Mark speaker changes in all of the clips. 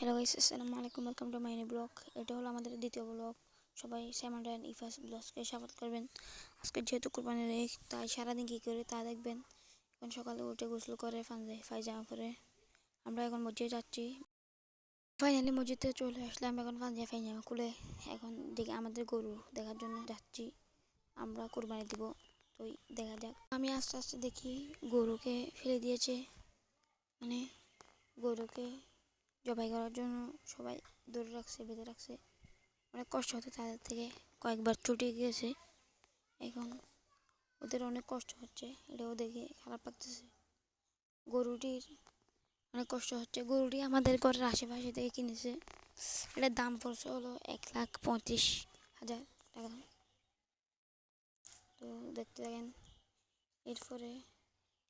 Speaker 1: Hello guys, আসসালামু আলাইকুম, welcome to my new blog. এটা হলো আমাদের দ্বিতীয় ব্লগ। সবাই সাইমন অ্যান্ড ইফাস ব্লগসকে স্বাগত করবেন। আজকে যেহেতু কুরবানির ঈদ, তাই সারাদিন কী করে তা দেখবেন। এখন সকালে উঠে গোসল করে পায়জামা পরে আমরা এখন মসজিদে যাচ্ছি। ফাইনালি মসজিদে চলে আসলাম। এখন পায়জামা খুলে এখন দেখি আমাদের গরু দেখার জন্য যাচ্ছি। আমরা কুরবানি দিব, তো দেখা যাক। আমি আস্তে আস্তে দেখি গরুকে ফেলে দিয়েছে, মানে গরুকে জবাই করার জন্য সবাই ধরে রাখছে, বেঁধে রাখছে। অনেক কষ্ট হতো তাদের থেকে, কয়েকবার ছুটে গিয়েছে। এখন ওদের অনেক কষ্ট হচ্ছে, এটাও দেখে খারাপ লাগতেছে। গরুটির অনেক কষ্ট হচ্ছে। গরুটি আমাদের ঘরের আশেপাশে থেকে কিনেছে। এটার দাম পড়ছে হলো 1,35,000 টাকা। তো দেখতে থাকেন। এরপরে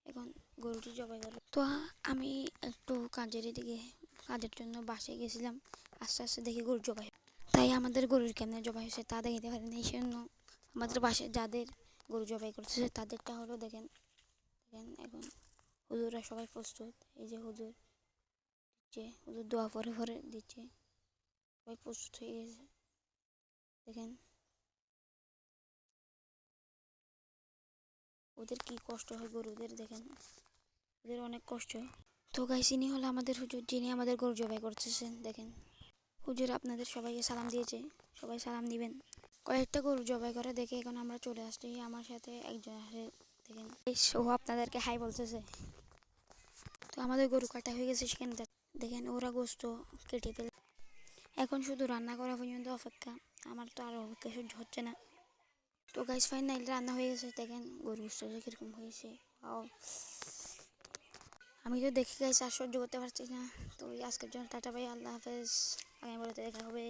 Speaker 1: এখন গরুটি জবাই করলো। তো আমি একটু কাজের জন্য বাসায় গেছিলাম। আস্তে আস্তে দেখি গরু জবাই, তাই আমাদের গরুর কেমনে জবাই হয়েছে তা দেখাতে পারেন। এই জন্য আমাদের বাসায় যাদের গরু জবাই করতেছে তাদেরটা হলো দেখেন। এখন হুজুরা সবাই প্রস্তুত। এই যে হুজুর দিচ্ছে, হুজুর দোয়া পরে পরে দিচ্ছে, সবাই প্রস্তুত হয়ে গেছে। দেখেন ওদের কি কষ্ট হয় গরুদের, দেখেন ওদের অনেক কষ্ট। তো গাইস, ইনি হলো আমাদের হুজুর, যিনি আমাদের গরু জবাই করতেছেন। দেখেন হুজুর আপনাদের সবাইকে সালাম দিয়েছে, সবাই সালাম দিবেন। কয়েকটা গরু জবাই করে দেখে এখন আমরা চলে আসছি। আমার সাথে একজন আছে, দেখেন ও আপনাদেরকে হাই বলতেছে। তো আমাদের গরু কাটা হয়ে গেছে, সেখানে দেখেন ওরা গোস্ত কেটে ফেলে। এখন শুধু রান্না করা পর্যন্ত অপেক্ষা। আমার তো আর অপেক্ষা সহ্য হচ্ছে না। তো গাইস, ফাইনালি রান্না হয়ে গেছে। দেখেন গরু গোস্ত কীরকম হয়েছে। আমি তো দেখে গাইস আর সহ্য করতে পারছি না। তো আজকের জন্য টাটা, ভাই, আল্লাহ হাফেজ। আগামী বলতে দেখা হবে।